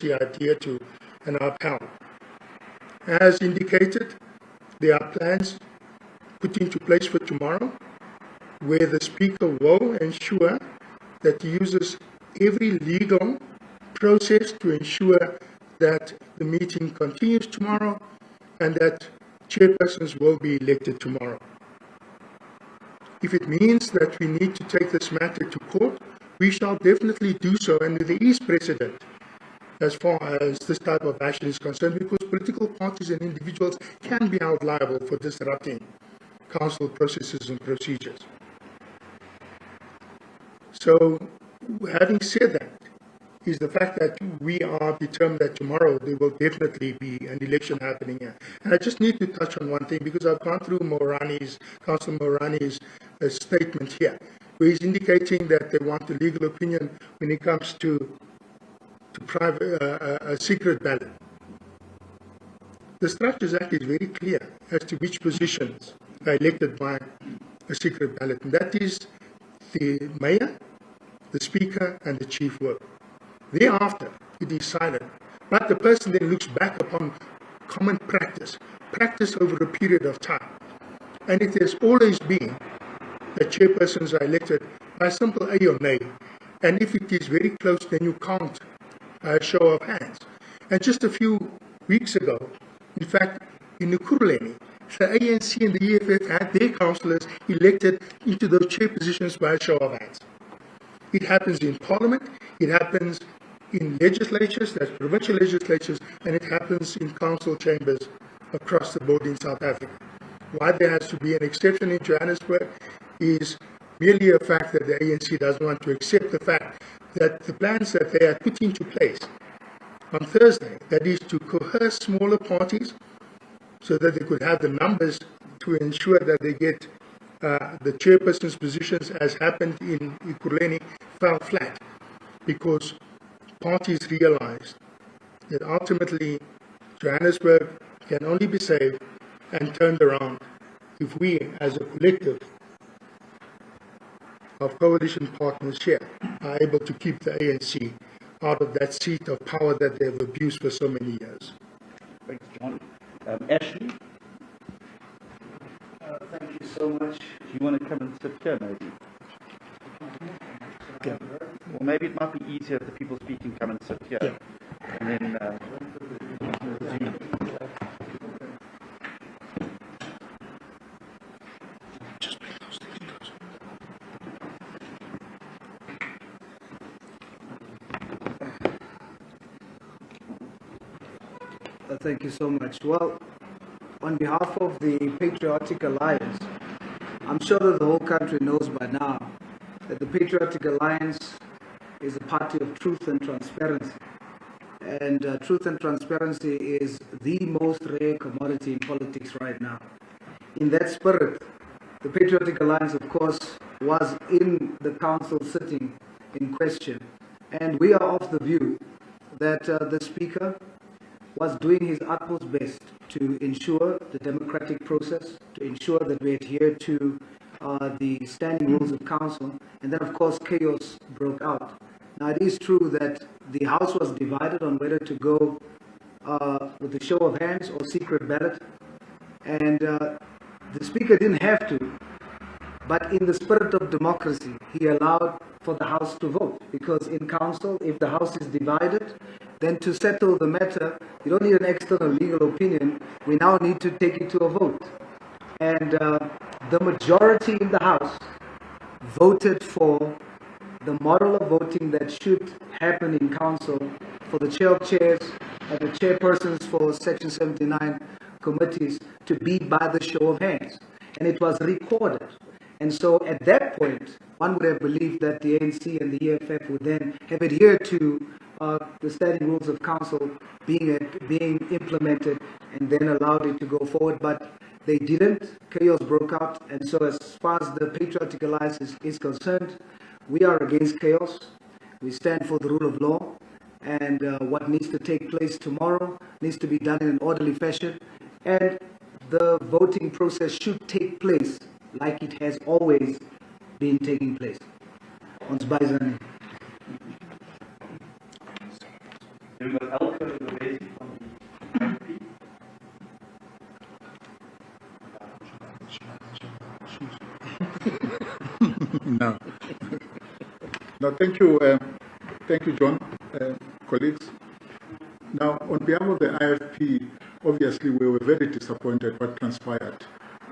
policy adhere to and upheld. As indicated, there are plans put into place for tomorrow where the Speaker will ensure that he uses every legal process to ensure that the meeting continues tomorrow and that chairpersons will be elected tomorrow. If it means that we need to take this matter to court, we shall definitely do so, and there is precedent as far as this type of action is concerned, because political parties and individuals can be held liable for disrupting council processes and procedures. So, having said that, is the fact that we are determined that tomorrow there will definitely be an election happening here. And I just need to touch on one thing, because I've gone through Councillor Morani's statement here, where he's indicating that they want a legal opinion when it comes to private, a secret ballot. The Structures Act is very clear as to which positions are elected by a secret ballot, and that is the mayor, the speaker, and the chief whip. Thereafter, it is silent, but the person then looks back upon common practice over a period of time. And it has always been that chairpersons are elected by simple A or nay, and if it is very close, then you count by a show of hands. And just a few weeks ago, in fact, in Ekurhuleni, the ANC and the EFF had their councillors elected into those chair positions by a show of hands. It happens in Parliament, it happens in legislatures, that's provincial legislatures, and it happens in council chambers across the board in South Africa. Why there has to be an exception in Johannesburg is merely a fact that the ANC doesn't want to accept the fact that the plans that they had put into place on Thursday, that is to coerce smaller parties so that they could have the numbers to ensure that they get the chairperson's positions, as happened in Ekurhuleni, fell flat because parties realized that ultimately Johannesburg can only be saved and turned around if we, as a collective of coalition partners here, are able to keep the ANC out of that seat of power that they've abused for so many years. Thanks, John. Ashley? Thank you so much. Do you want to come and sit here, maybe? Yeah. Or maybe it might be easier if the people speaking come and sit here. Yeah. And then Zoom. Just bring those things closer. Thank you so much. Well, on behalf of the Patriotic Alliance, I'm sure that the whole country knows by now that the Patriotic Alliance is a party of truth and transparency. And truth and transparency is the most rare commodity in politics right now. In that spirit, the Patriotic Alliance, of course, was in the council sitting in question. And we are of the view that the Speaker was doing his utmost best to ensure the democratic process, to ensure that we adhere to the standing rules of council, and then of course chaos broke out. Now it is true that the House was divided on whether to go with a show of hands or secret ballot, and the Speaker didn't have to, but in the spirit of democracy, he allowed for the House to vote, because in council, if the House is divided, then to settle the matter, you don't need an external legal opinion. We now need to take it to a vote. And the majority in the House voted for the model of voting that should happen in council for the chair of chairs and the chairpersons for Section 79 committees to be by the show of hands. And it was recorded. And so at that point, one would have believed that the ANC and the EFF would then have adhered to the standing rules of council being implemented and then allowed it to go forward. But they didn't. Chaos broke out. And so as far as the Patriotic Alliance is concerned, we are against chaos. We stand for the rule of law. And what needs to take place tomorrow needs to be done in an orderly fashion. And the voting process should take place like it has always been taking place. Ons byzane. Then we got Elke Lubezi from the MP. No. No, thank you, John, colleagues. Now, on behalf of the IFP, obviously we were very disappointed what transpired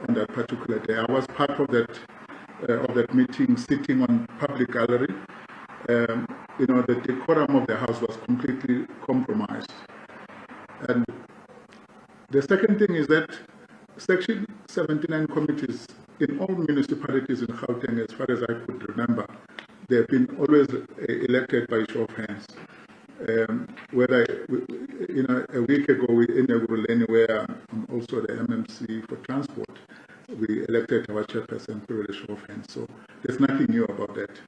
on that particular day. I was part of that meeting, sitting on public gallery. The decorum of the house was completely compromised. And the second thing is that Section 79 committees in all municipalities in Gauteng, as far as I could remember, they have been always elected by show of hands. Whether, a week ago in anywhere, also the MMC for transport, we elected our chairperson through a show of hands. So there's nothing new about that.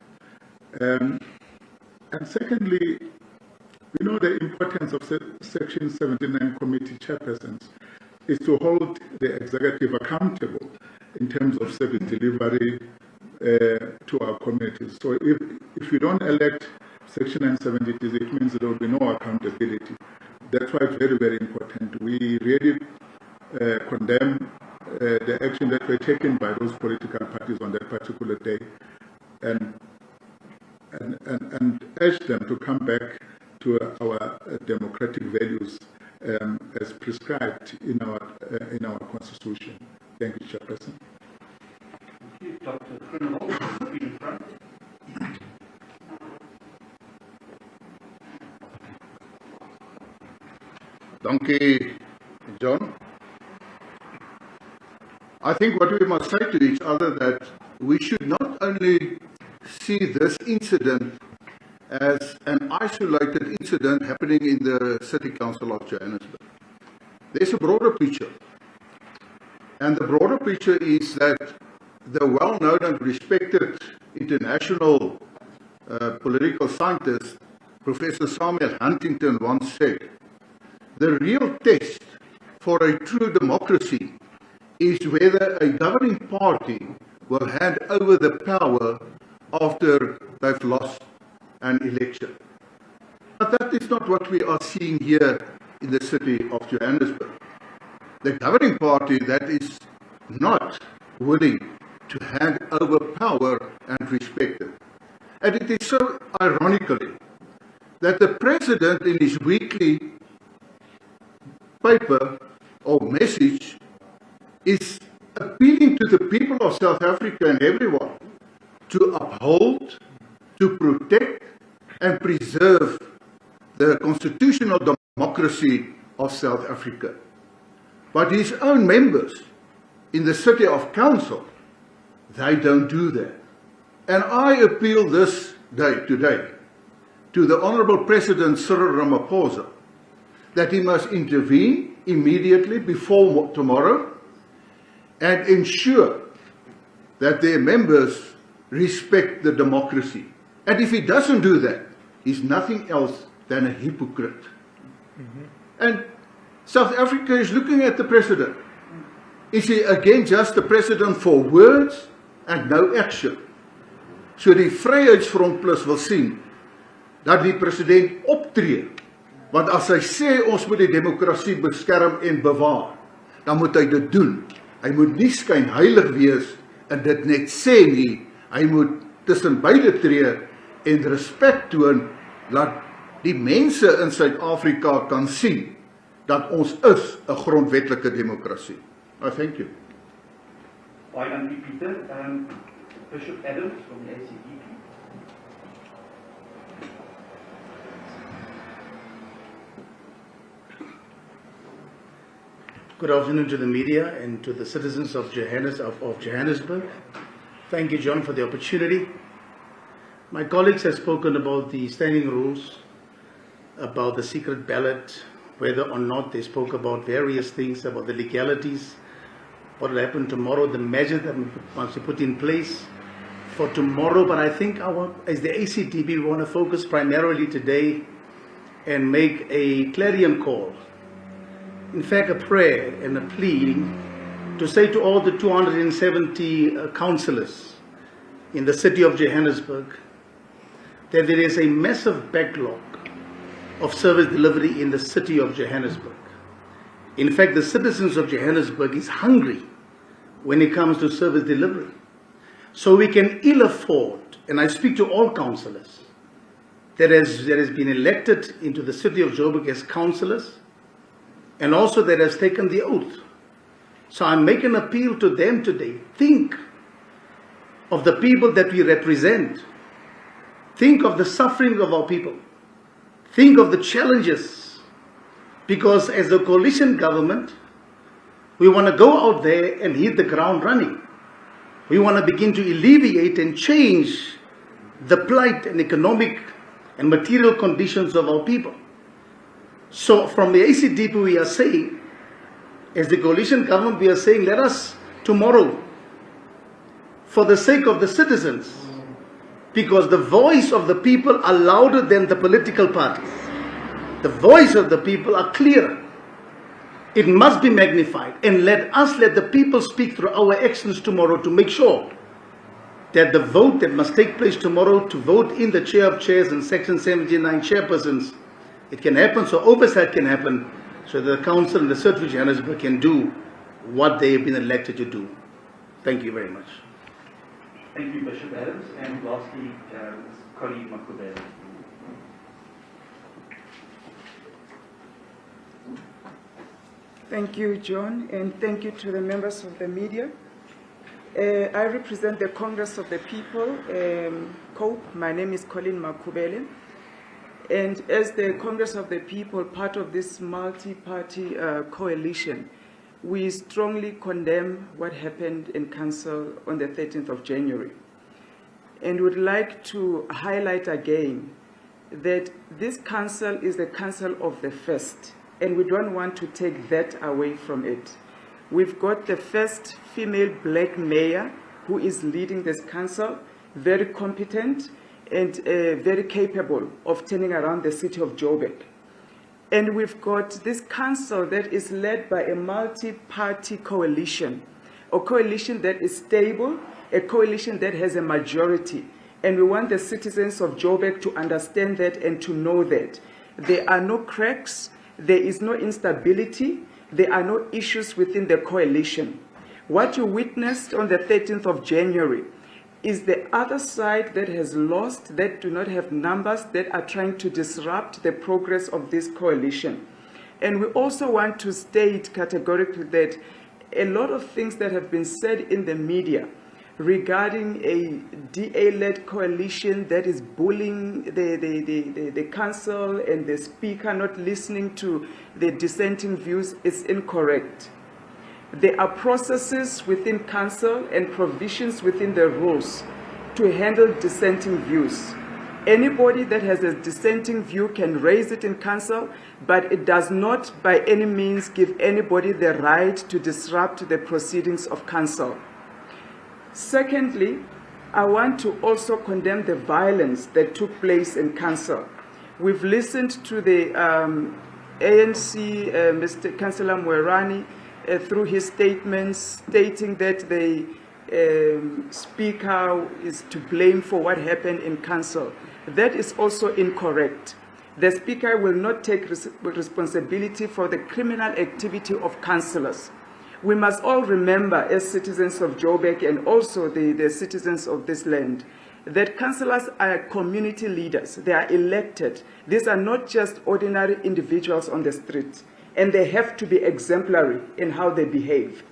And secondly, we know the importance of Section 79 committee chairpersons is to hold the executive accountable in terms of service delivery to our communities. So if you don't elect Section 970, it means there will be no accountability. That's why it's very, very important. We really condemn the action that were taken by those political parties on that particular day, and urge them to come back to our democratic values as prescribed in our constitution. Thank you, Chairperson. Thank you, Dr. Groenewald, in front. Dankie, John. I think what we must say to each other that we should not only see this incident as an isolated incident happening in the City Council of Johannesburg. There's a broader picture. And the broader picture is that the well-known and respected international political scientist, Professor Samuel Huntington, once said, the real test for a true democracy is whether a governing party will hand over the power after they've lost an election. But that is not what we are seeing here in the city of Johannesburg. The governing party that is not willing to hand over power and respect it. And it is so ironically that the president in his weekly paper or message is appealing to the people of South Africa and everyone to uphold, to protect and preserve the constitutional democracy of South Africa. But his own members in the City of Council, they don't do that. And I appeal this day today to the Honourable President Cyril Ramaphosa that he must intervene immediately before tomorrow and ensure that their members respect the democracy. And if he doesn't do that, he's nothing else than a hypocrite. And South Africa is looking at the president. Is he again just the president for words and no action? So die Vryheidsfront Plus wil sien dat die president optree. Want as hy sê ons moet die demokrasie beskerm en bewaar, dan moet hy dit doen. Hy moet nie skynheilig wees en dit net sê nie. Hy moet tussen beide tree en respek toon dat die mense in Suid-Afrika kan sien dat ons is 'n grondwetlike demokrasie. I thank you. Baie dankie, Pieter. Bishop Adams from the ACDP. Good afternoon to the media and to the citizens of Johannesburg. Thank you, John, for the opportunity. My colleagues have spoken about the standing rules, about the secret ballot, whether or not they spoke about various things, about the legalities, what will happen tomorrow, the measures that must be put in place for tomorrow. But I think as the ACDP, we want to focus primarily today and make a clarion call. In fact, a prayer and a plea to say to all the 270 councillors in the city of Johannesburg that there is a massive backlog of service delivery in the city of Johannesburg. In fact, the citizens of Johannesburg is hungry when it comes to service delivery. So we can ill afford, and I speak to all councillors that has been elected into the city of Joburg as councillors, and also that has taken the oath. So I'm making an appeal to them today. Think of the people that we represent. Think of the suffering of our people. Think of the challenges. Because as a coalition government, we want to go out there and hit the ground running. We want to begin to alleviate and change the plight and economic and material conditions of our people. So from the ACDP we are saying, as the coalition government we are saying, let us tomorrow, for the sake of the citizens, because the voice of the people are louder than the political parties. The voice of the people are clearer. It must be magnified, and let the people speak through our actions tomorrow to make sure that the vote that must take place tomorrow to vote in the chair of chairs and section 79 chairpersons, it can happen, so oversight can happen, so that the council and the city of Johannesburg can do what they have been elected to do. Thank you very much. Thank you, Bishop Adams. And lastly, colleague Makubele. Thank you, John, and thank you to the members of the media. I represent the Congress of the People, COPE. My name is Colleen Makubele. And as the Congress of the People, part of this multi-party coalition, we strongly condemn what happened in Council on the 13th of January. And would like to highlight again that this Council is the Council of the first, and we don't want to take that away from it. We've got the first female black mayor who is leading this council, very competent and very capable of turning around the city of Joburg. And we've got this council that is led by a multi-party coalition, a coalition that is stable, a coalition that has a majority. And we want the citizens of Joburg to understand that and to know that. There are no cracks, there is no instability, there are no issues within the coalition. What you witnessed on the 13th of January is the other side that has lost, that do not have numbers, that are trying to disrupt the progress of this coalition. And we also want to state categorically that a lot of things that have been said in the media regarding a DA-led coalition that is bullying the council and the speaker not listening to the dissenting views is incorrect. There are processes within council and provisions within the rules to handle dissenting views. Anybody that has a dissenting view can raise it in council, but it does not by any means give anybody the right to disrupt the proceedings of council. Secondly, I want to also condemn the violence that took place in council. We've listened to the ANC, Mr. Councillor Mwerani, through his statements stating that the speaker is to blame for what happened in council. That is also incorrect. The speaker will not take responsibility for the criminal activity of councillors. We must all remember, as citizens of Joburg and also the citizens of this land, that councillors are community leaders. They are elected. These are not just ordinary individuals on the street, and they have to be exemplary in how they behave.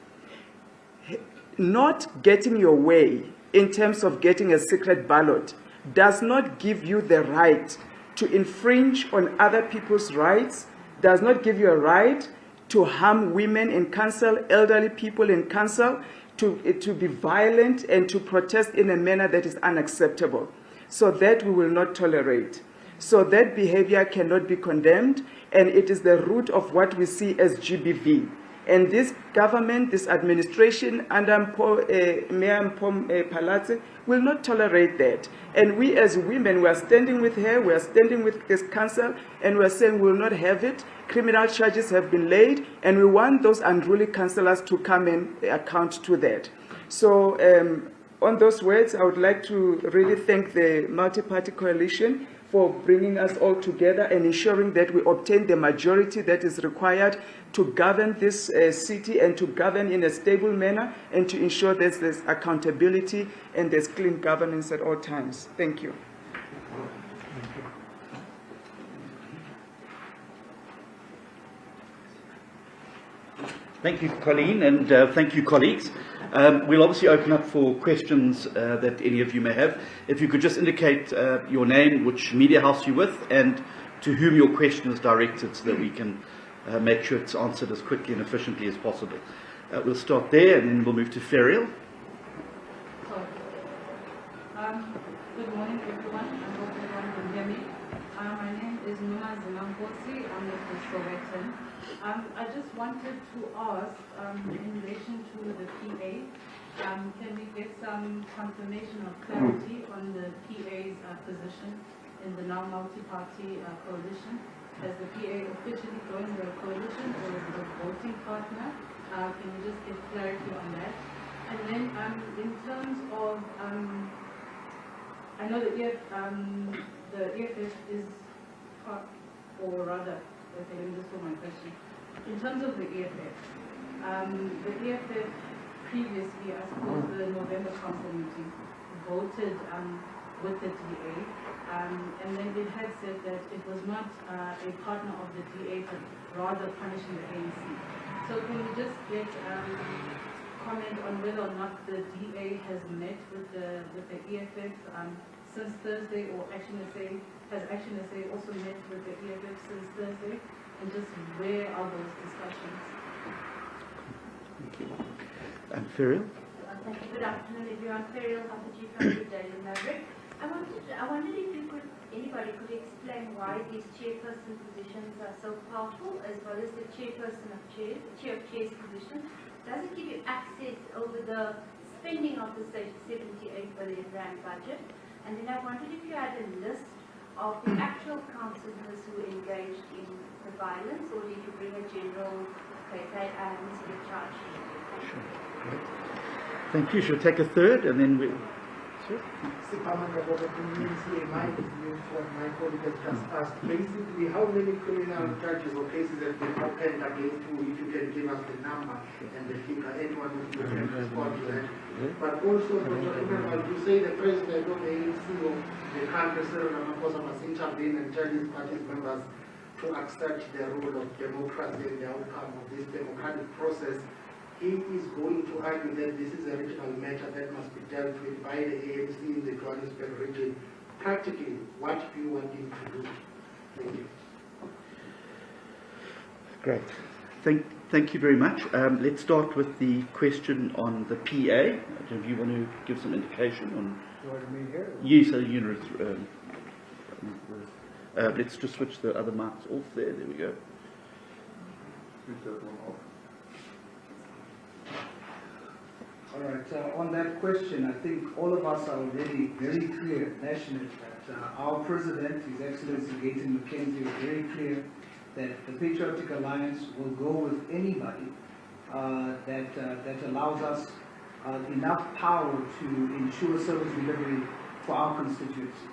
Not getting your way in terms of getting a secret ballot does not give you the right to infringe on other people's rights, does not give you a right to harm women in council, elderly people in council, to be violent and to protest in a manner that is unacceptable. So that we will not tolerate. So that behavior cannot be condemned, and it is the root of what we see as GBV. And this government, this administration under Mayor Palatse will not tolerate that. And we as women, we are standing with her, we are standing with this council, and we are saying we will not have it. Criminal charges have been laid, and we want those unruly councillors to come and account to that. So on those words, I would like to really thank the multi-party coalition for bringing us all together and ensuring that we obtain the majority that is required to govern this city and to govern in a stable manner and to ensure that there's accountability and there's clean governance at all times. Thank you. Thank you, Colleen, and thank you, colleagues. We'll obviously open up for questions that any of you may have. If you could just indicate your name, which media house you're with, and to whom your question is directed so that we can make sure it's answered as quickly and efficiently as possible. We'll start there and then we'll move to Ferial. Good morning, everyone. I hope everyone can hear me. My name is Numa Zinangosi. I'm the Sowetan. I just wanted to ask, in relation to the PA, can we get some confirmation or clarity on the PA's position in the now multi-party coalition? Has the PA officially joined the coalition or is it a voting partner? Can you just get clarity on that? And then in terms of, I know that the EFF is part, or rather, okay, let me just put my question. In terms of the EFF previously, I suppose the November Council meeting voted with the DA, and then it had said that it was not a partner of the DA, but rather punishing the ANC. So can we just get comment on whether or not the DA has met with the EFF since Thursday, or has Action SA also met with the EFF since Thursday, and just where are those discussions? Thank you. And Ferial? Thank you. Good afternoon, everyone. Ferial Hapaji from the Daily Maverick. I wondered if anybody could explain why these chairperson positions are so powerful, as well as the chairperson of chairs, the chair of chairs position. Does it give you access over the spending of the 78 billion rand budget? And then I wondered if you had a list of the actual councillors who engaged in the violence, or did you bring a general, okay, they need to be charged? Sure. Thank you. She'll take a third and then we... Sure. My colleague has just asked, basically, how many criminal charges or cases have been opened against you, if you can give us the number and the figure, anyone who can respond to that. But also, you say the president of the ANC of the country, Cyril Ramaphosa, must intervene and tell his party's members to accept the rule of democracy and the outcome of this democratic process. He is going to argue that this is a regional matter that must be dealt with by the ANC in the Johannesburg region. Practically, what do you want him to do? Thank you. Great. Thank you very much. Let's start with the question on the PA. I don't know if you want to give some indication on... You want me here? Yes, let's just switch the other marks off there. There we go. Switch that one off. All right, on that question, I think all of us are already very clear nationally that our president, His Excellency Gayton McKenzie, is very clear that the Patriotic Alliance will go with anybody that allows us enough power to ensure service delivery for our constituency.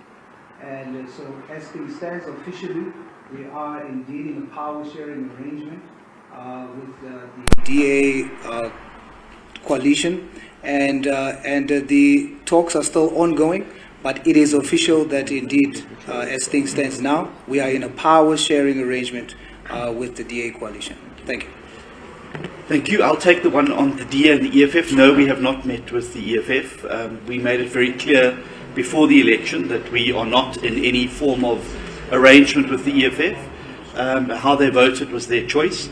And so as things stands officially, we are indeed in a power sharing arrangement with the DA coalition, and the talks are still ongoing, but it is official that indeed, as things stands now, we are in a power sharing arrangement with the DA coalition. Thank you. Thank you. I'll take the one on the DA and the EFF. No, we have not met with the EFF. We made it very clear before the election that we are not in any form of arrangement with the EFF. How they voted was their choice.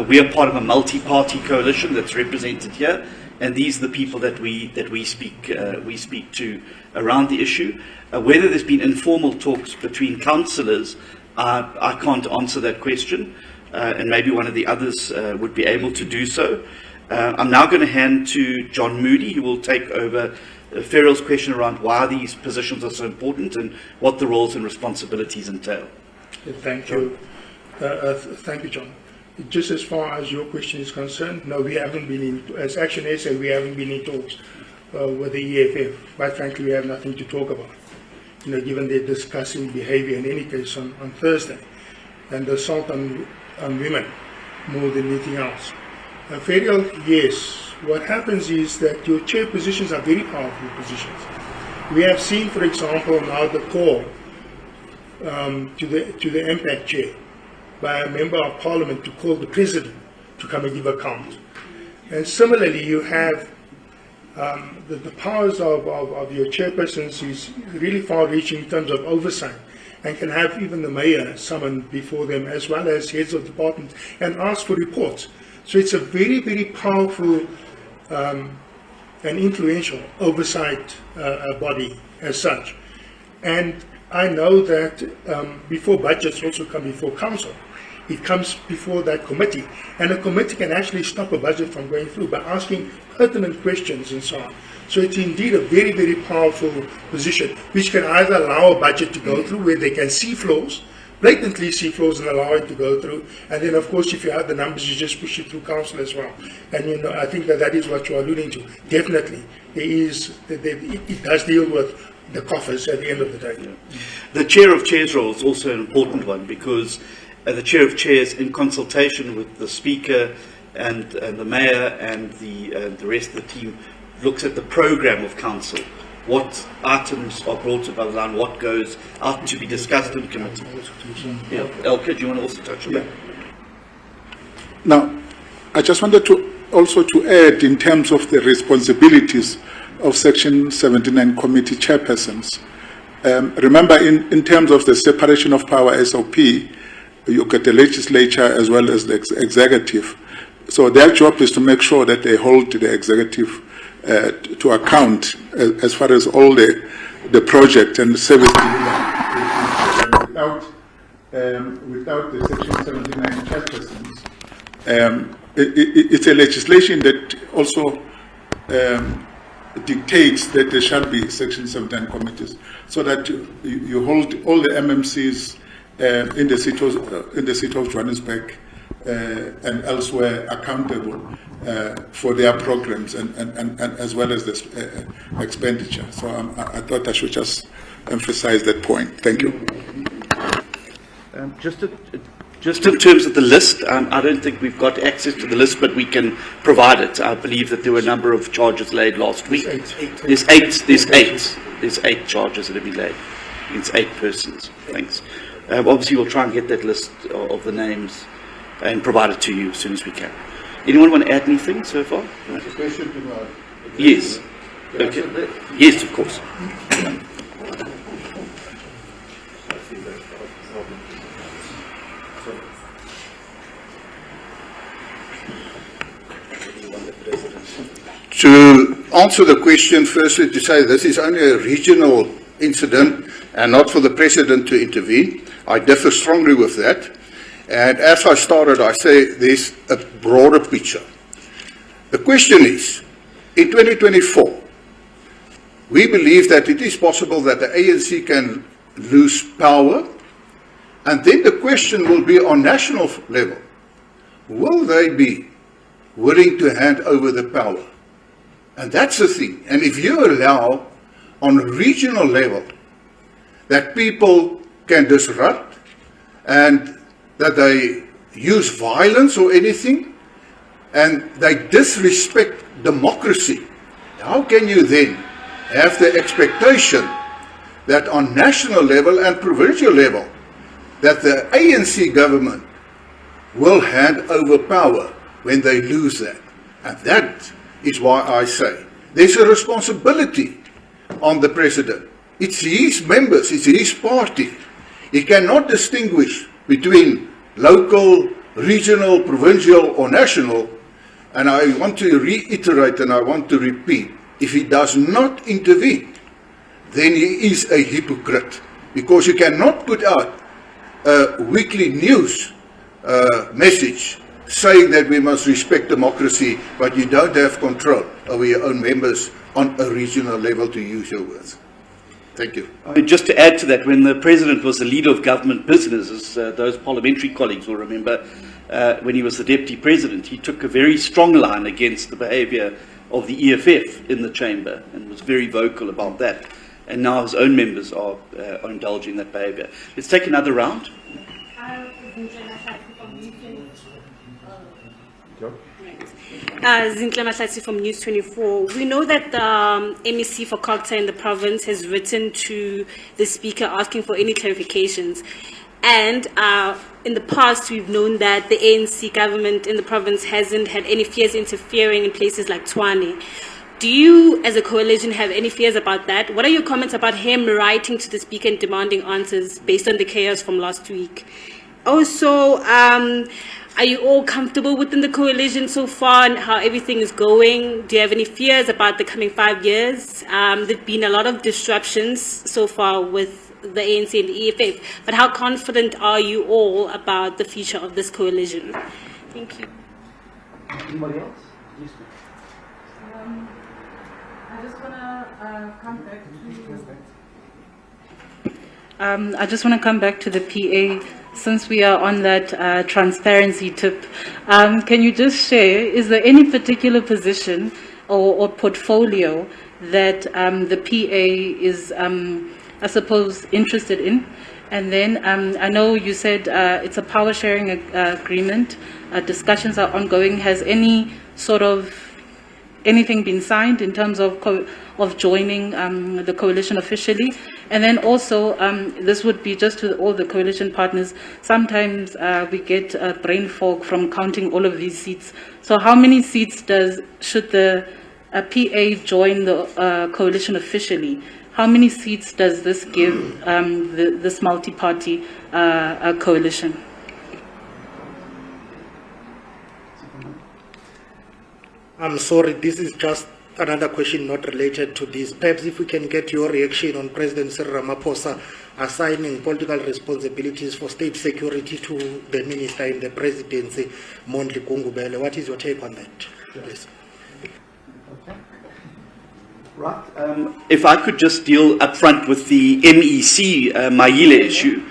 We are part of a multi-party coalition that's represented here, and these are the people that we speak to around the issue. Whether there's been informal talks between councillors, I can't answer that question, and maybe one of the others would be able to do so. I'm now going to hand to John Moody, who will take over Ferial's question around why these positions are so important and what the roles and responsibilities entail. Thank you. Thank you, John. Just as far as your question is concerned, no, we haven't been in, as Action SA, we haven't been in talks with the EFF. Quite frankly, we have nothing to talk about. given their disgusting behavior in any case on Thursday, and the assault on women more than anything else. Ferial, yes. What happens is that your chair positions are very powerful positions. We have seen, for example, now the call to the impact chair by a member of parliament to call the president to come and give account. And similarly, you have the powers of your chairpersons is really far-reaching in terms of oversight, and can have even the mayor summoned before them, as well as heads of departments, and ask for reports. So it's a very, very powerful and influential oversight body as such. And I know that before budgets also come before council, it comes before that committee, and a committee can actually stop a budget from going through by asking pertinent questions and so on. So it's indeed a very, very powerful position, which can either allow a budget to go through where they can see flaws, blatantly see flaws, and allow it to go through. And then, of course, if you have the numbers, you just push it through council as well. And I think that is what you're alluding to. Definitely, it does deal with the coffers at the end of the day. Yeah. The chair of chairs role is also an important one, because the chair of chairs, in consultation with the speaker and the mayor and the rest of the team, looks at the program of council. What items are brought above the line, what goes out to be discussed in committee. Yeah. Elke, do you want to also touch on that? Now, I just wanted to also to add in terms of the responsibilities of Section 79 committee chairpersons. Remember, in terms of the separation of power SOP, you get the legislature as well as the executive. So their job is to make sure that they hold the executive to account as far as all the project and the service without the Section 79 chairpersons. It's a legislation that also dictates that there shall be Section 79 committees, so that you hold all the MMCs in the city of Johannesburg and elsewhere accountable for their programs and as well as this expenditure. So I thought I should just emphasize that point. Thank you. Just in terms of the list, I don't think we've got access to the list, but we can provide it. I believe that there were a number of charges laid last week. There's eight charges that have been laid. It's 8 persons. Thanks. Obviously, we'll try and get that list of the names and provide it to you as soon as we can. Anyone want to add anything so far? There's a question about... Yes. Okay. Yes, of course. To answer the question, firstly to say this is only a regional incident and not for the President to intervene. I differ strongly with that. And as I started, I say there's a broader picture. The question is, in 2024, we believe that it is possible that the ANC can lose power, and then the question will be on national level. Will they be willing to hand over the power? And that's the thing. And if you allow on regional level that people can disrupt and that they use violence or anything, and they disrespect democracy, how can you then have the expectation that on national level and provincial level that the ANC government will hand over power when they lose that? And that is why I say there's a responsibility on the President. It's his members, it's his party. He cannot distinguish between local, regional, provincial or national. And I want to reiterate and I want to repeat, if he does not intervene, then he is a hypocrite, because you cannot put out a weekly news message saying that we must respect democracy, but you don't have control over your own members on a regional level, to use your words. Thank you. Just to add to that, when the President was the leader of government business, as those parliamentary colleagues will remember, when he was the Deputy President, he took a very strong line against the behaviour of the EFF in the chamber and was very vocal about that. and now his own members are indulging that behavior. Let's take another round. Zintle Mahlatsi from News 24. We know that the MEC for COGTA in the province has written to the Speaker asking for any clarifications. And in the past, we've known that the ANC government in the province hasn't had any fears interfering in places like Tshwane. Do you, as a coalition, have any fears about that? What are your comments about him writing to the Speaker and demanding answers based on the chaos from last week? Also, are you all comfortable within the coalition so far and how everything is going? Do you have any fears about the coming 5 years? There've been a lot of disruptions so far with the ANC and the EFF, but how confident are you all about the future of this coalition? Thank you. Anybody else? I just want to come back to... I just want to come back to the PA. Since we are on that transparency tip, can you just share, is there any particular position or portfolio that the PA is, I suppose, interested in? And then I know you said it's a power sharing agreement. Discussions are ongoing. Has any sort of anything been signed in terms of joining the coalition officially? And then also, this would be just to all the coalition partners. Sometimes we get brain fog from counting all of these seats. So how many seats should the PA join the coalition officially? How many seats does this give this multi-party coalition? I'm sorry, this is just another question not related to this. Perhaps if we can get your reaction on President Cyril Ramaphosa assigning political responsibilities for state security to the minister in the presidency, Mondli Gungubele. What is your take on that, please? Right. If I could just deal up front with the MEC Maile issue,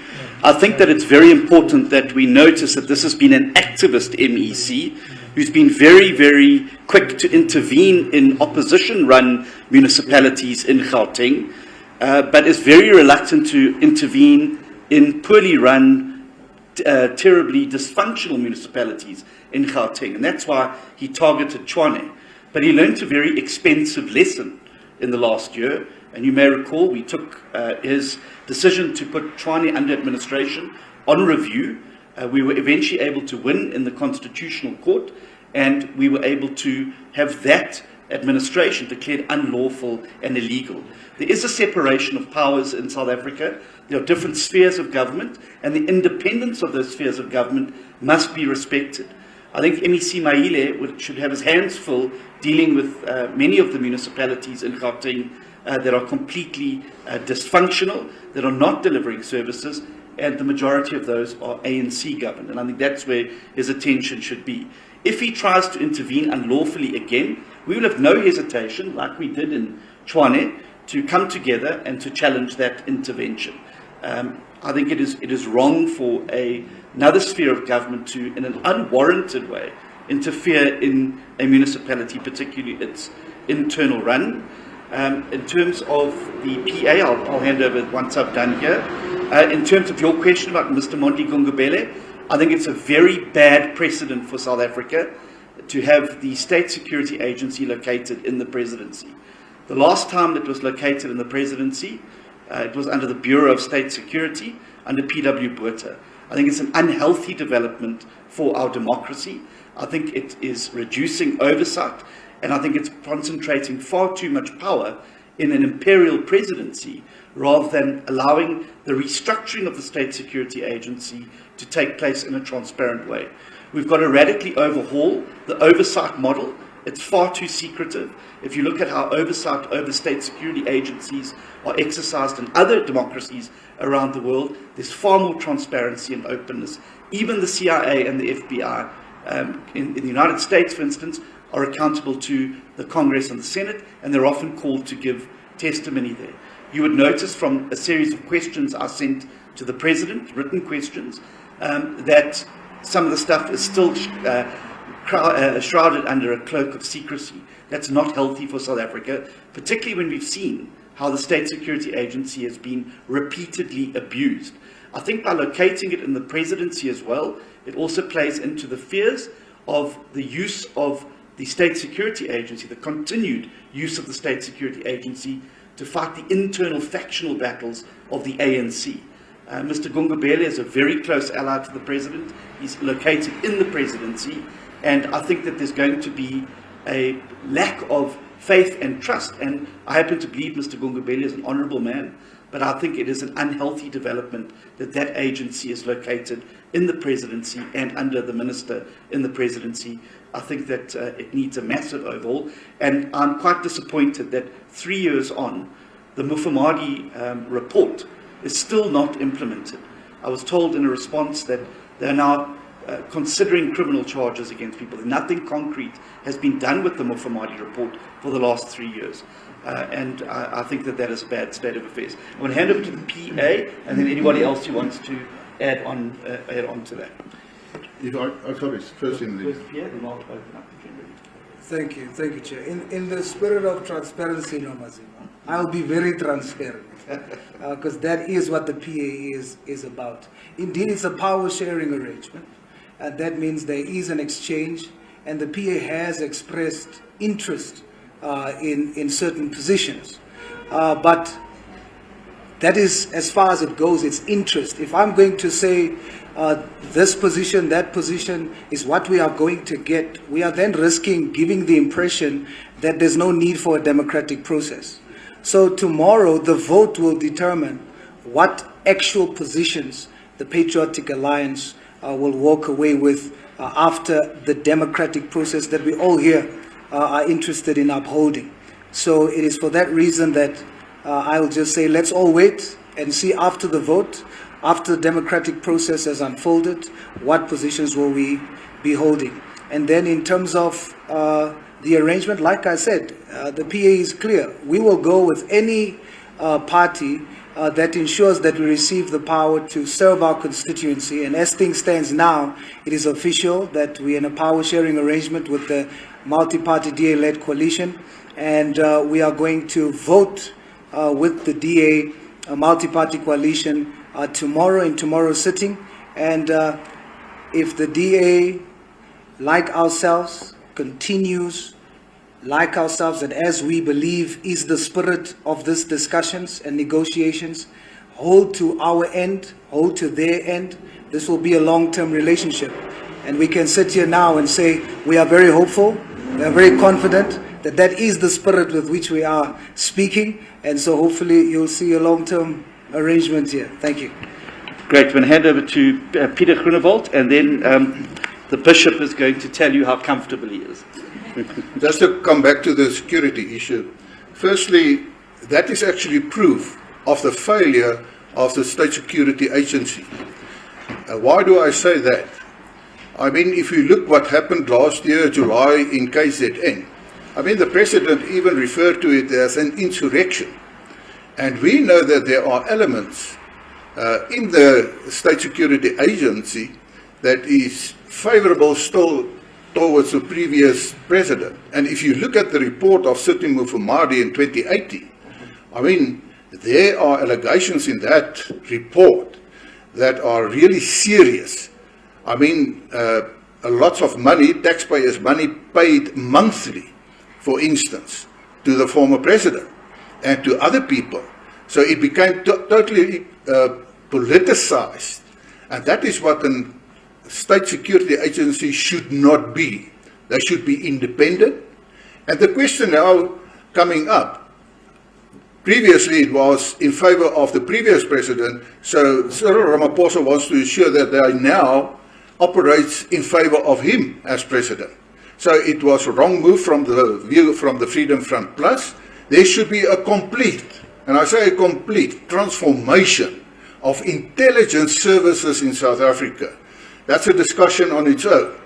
I think that it's very important that we notice that this has been an activist MEC who's been very, very quick to intervene in opposition-run municipalities in Gauteng, but is very reluctant to intervene in poorly run, terribly dysfunctional municipalities in Gauteng. And that's why he targeted Tshwane. But he learned a very expensive lesson in the last year. And you may recall we took his decision to put Tshwane under administration on review. We were eventually able to win in the Constitutional Court, and we were able to have that administration declared unlawful and illegal. There is a separation of powers in South Africa. There are different spheres of government, and the independence of those spheres of government must be respected. I think MEC Maile should have his hands full dealing with many of the municipalities in Gauteng that are completely dysfunctional, that are not delivering services, and the majority of those are ANC governed. And I think that's where his attention should be. If he tries to intervene unlawfully again, we will have no hesitation, like we did in Tshwane, to come together and to challenge that intervention. I think it is wrong for another sphere of government to, in an unwarranted way, interfere in a municipality, particularly its internal run. In terms of the PA, I'll hand over once I've done here. In terms of your question about Mr. Mondli Gungubele, I think it's a very bad precedent for South Africa to have the State Security Agency located in the presidency. The last time it was located in the presidency, it was under the Bureau of State Security, under P.W. Botha. I think it's an unhealthy development for our democracy. I think it is reducing oversight, and I think it's concentrating far too much power in an imperial presidency rather than allowing the restructuring of the State Security Agency to take place in a transparent way. We've got to radically overhaul the oversight model. It's far too secretive. If you look at how oversight over state security agencies are exercised in other democracies around the world, there's far more transparency and openness. Even the CIA and the FBI in the United States, for instance, are accountable to the Congress and the Senate, and they're often called to give testimony there. You would notice from a series of questions I sent to the President, written questions, that some of the stuff is still shrouded under a cloak of secrecy. That's not healthy for South Africa, particularly when we've seen how the State Security Agency has been repeatedly abused. I think by locating it in the presidency as well, it also plays into the fears of the use of the State Security Agency, the continued use of the State Security Agency to fight the internal factional battles of the ANC. Mr. Gungubele is a very close ally to the President. He's located in the presidency, and I think that there's going to be a lack of faith and trust. And I happen to believe Mr. Gungubele is an honourable man, but I think it is an unhealthy development that that agency is located in the presidency and under the minister in the presidency. I think that it needs a massive overhaul, and I'm quite disappointed that 3 years on, the Mufamadi report is still not implemented. I was told in a response that they're now considering criminal charges against people. Nothing concrete has been done with the Mufamadi report for the last 3 years. And I think that that is a bad state of affairs. I'm going to hand over to the PA, and then anybody else who wants to add on to that. Sorry, first in the... First PA, then I'll open up the general. Thank you, Chair. In the spirit of transparency, Nomazima, I'll be very transparent, because that is what the PA is about. Indeed, it's a power sharing arrangement, and that means there is an exchange, and the PA has expressed interest in certain positions. But that is as far as it goes, it's interest. If I'm going to say this position, that position is what we are going to get, we are then risking giving the impression that there's no need for a democratic process. So tomorrow, the vote will determine what actual positions the Patriotic Alliance will walk away with after the democratic process that we all here are interested in upholding. So it is for that reason that I'll just say, let's all wait and see after the vote, after the democratic process has unfolded, what positions will we be holding. And then in terms of the arrangement, like I said, the PA is clear. We will go with any party that ensures that we receive the power to serve our constituency. And as things stands now, it is official that we're in a power sharing arrangement with the multi-party DA-led coalition, and we are going to vote with the DA multi-party coalition tomorrow in tomorrow's sitting. And if the DA, like ourselves, continues like ourselves, and as we believe is the spirit of these discussions and negotiations, hold to our end, hold to their end, this will be a long-term relationship. And we can sit here now and say we are very hopeful, we are very confident that that is the spirit with which we are speaking, and so hopefully you'll see a long-term arrangement here. Thank you. Great. I'm going to hand over to Peter Groenewold, and then the Bishop is going to tell you how comfortable he is. Just to come back to the security issue, firstly, that is actually proof of the failure of the State Security Agency. Why do I say that? I mean, if you look what happened last year, July, in KZN, I mean, the President even referred to it as an insurrection. And we know that there are elements in the State Security Agency that is favorable still towards the previous president. And if you look at the report of Siti Mufamadi in 2018, I mean, there are allegations in that report that are really serious. I mean, lots of money, taxpayers' money, paid monthly, for instance, to the former president and to other people. So it became totally politicized. And that is what a State Security Agency should not be. They should be independent. And the question now coming up, previously it was in favor of the previous president, so Cyril Ramaphosa wants to ensure that they now operates in favor of him as president. So it was a wrong move from the view from the Freedom Front Plus. There should be a complete, and I say a complete, transformation of intelligence services in South Africa. That's a discussion on its own.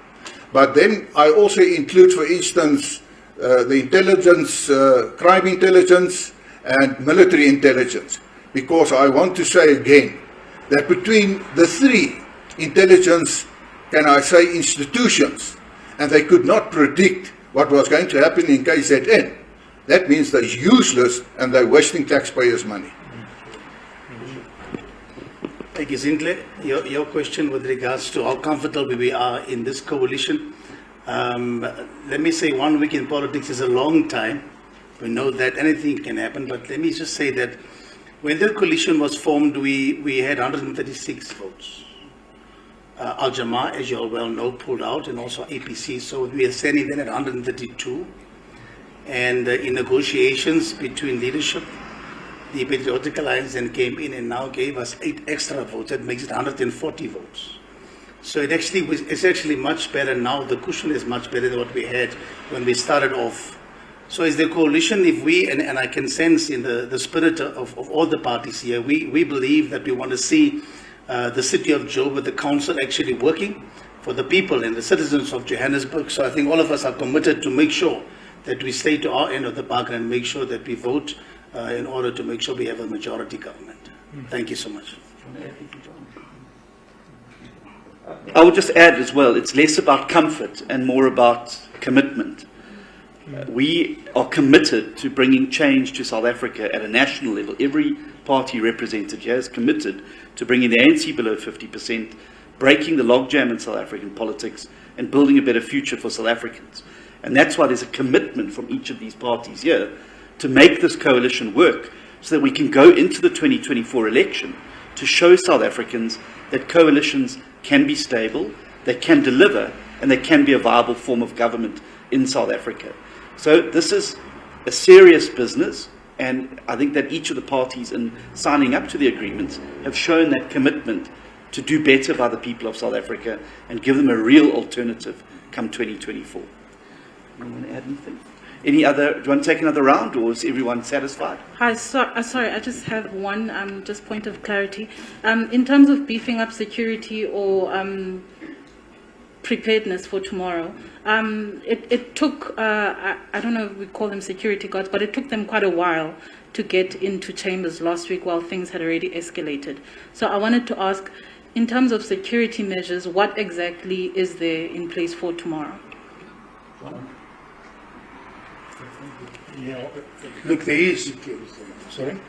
But then I also include, for instance, the intelligence, crime intelligence and military intelligence, because I want to say again that between the three intelligence, can I say, institutions, and they could not predict what was going to happen in KZN, that means they're useless and they're wasting taxpayers' money. Thank you, Zintle. Your question with regards to how comfortable we are in this coalition. Let me say 1 week in politics is a long time. We know that anything can happen, but let me just say that when the coalition was formed, we had 136 votes. Al Jamaa, as you all well know, pulled out, and also APC, so we are standing then at 132. And in negotiations between leadership, the Patriotic Alliance then came in and now gave us 8 extra votes. That makes it 140 votes. So it's actually much better now. The cushion is much better than what we had when we started off. So as the coalition, if we, and I can sense in the spirit of all the parties here, we believe that we want to see the city of Joburg, the council actually working for the people and the citizens of Johannesburg. So I think all of us are committed to make sure that we stay to our end of the bargain and make sure that we vote in order to make sure we have a majority government. Thank you so much. I would just add as well, it's less about comfort and more about commitment. We are committed to bringing change to South Africa at a national level. Every party represented here is committed to bringing the ANC below 50%, breaking the logjam in South African politics, and building a better future for South Africans. And that's why there's a commitment from each of these parties here to make this coalition work so that we can go into the 2024 election to show South Africans that coalitions can be stable, they can deliver, and they can be a viable form of government in South Africa. So this is a serious business, and I think that each of the parties in signing up to the agreements have shown that commitment to do better by the people of South Africa and give them a real alternative come 2024. You want to add anything? Do you want to take another round, or is everyone satisfied? Hi, sorry, I just have one just point of clarity. In terms of beefing up security or preparedness for tomorrow, it took, I don't know if we call them security guards, but it took them quite a while to get into chambers last week while things had already escalated. So I wanted to ask, in terms of security measures, what exactly is there in place for tomorrow? Yeah, look, there is. Sorry?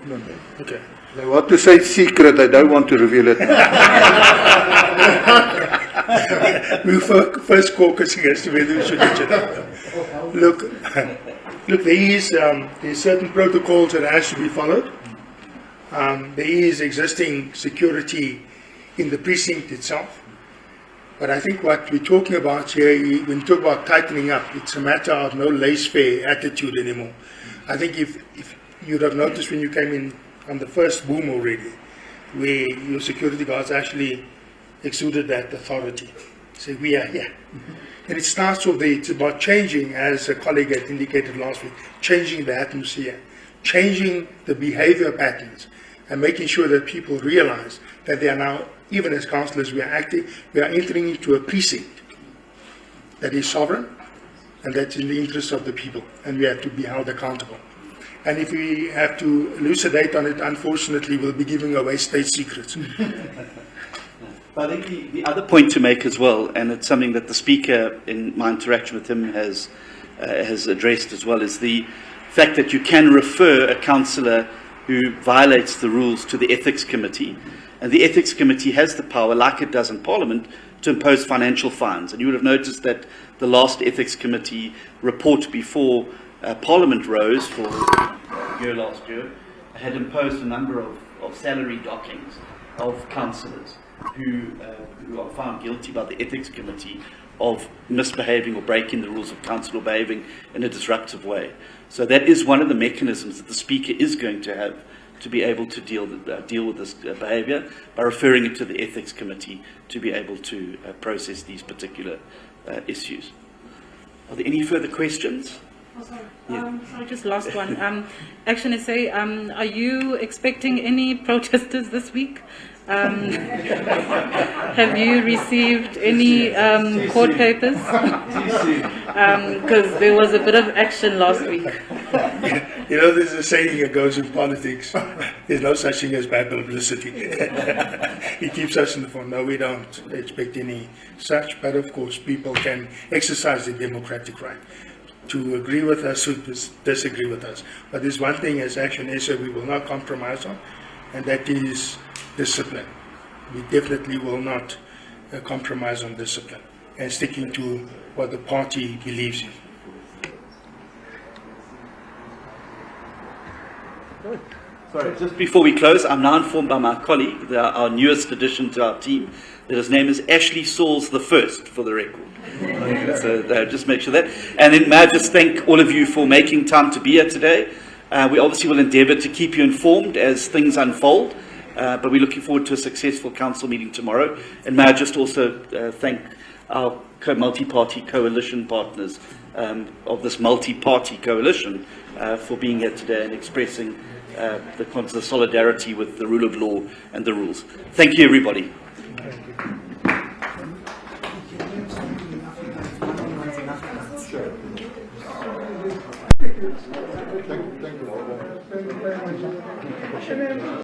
No. Okay. They want to say secret, I don't want to reveal it. We're first caucusing as to whether we should mention it. Look, there's certain protocols that has to be followed. There is existing security in the precinct itself. But I think what we're talking about here, when you talk about tightening up, it's a matter of no laissez-faire attitude anymore. I think if you'd have noticed when you came in on the first boom already, where your security guards actually exuded that authority. Say, we are here. And it starts off there. It's about changing, as a colleague had indicated last week, changing the atmosphere, changing the behavior patterns, and making sure that people realize that they are now, even as councillors, we are entering into a precinct that is sovereign and that's in the interest of the people, and we have to be held accountable. And if we have to elucidate on it, unfortunately, we'll be giving away state secrets. I think the other point to make as well, and it's something that the Speaker in my interaction with him has addressed as well, is the fact that you can refer a councillor who violates the rules to the Ethics Committee. And the Ethics Committee has the power, like it does in Parliament, to impose financial fines. And you would have noticed that the last Ethics Committee report before Parliament rose for last year had imposed a number of salary dockings of councillors who are found guilty by the Ethics Committee of misbehaving or breaking the rules of council or behaving in a disruptive way. So that is one of the mechanisms that the Speaker is going to have to be able to deal with this behaviour, by referring it to the Ethics Committee to be able to process these particular issues. Are there any further questions? Oh, sorry. Sorry, just last one. Action SA, are you expecting any protesters this week? Have you received any court papers? Because there was a bit of action last week. You know, there's a saying that goes in politics, there's no such thing as bad publicity. It keeps us informed. No, we don't expect any such, but of course people can exercise their democratic right to agree with us or to disagree with us. But there's one thing as Action SA we will not compromise on, and that is discipline. We definitely will not compromise on discipline and sticking to what the party believes in. Sorry, just before we close, I'm now informed by my colleague, our newest addition to our team, that his name is Ashley Sauls the First, for the record. So just make sure that. And then may I just thank all of you for making time to be here today. We obviously will endeavour to keep you informed as things unfold, but we're looking forward to a successful council meeting tomorrow. And may I just also thank our multi-party coalition partners of this multi-party coalition for being here today and expressing the solidarity with the rule of law and the rules. Thank you, everybody. Thank you.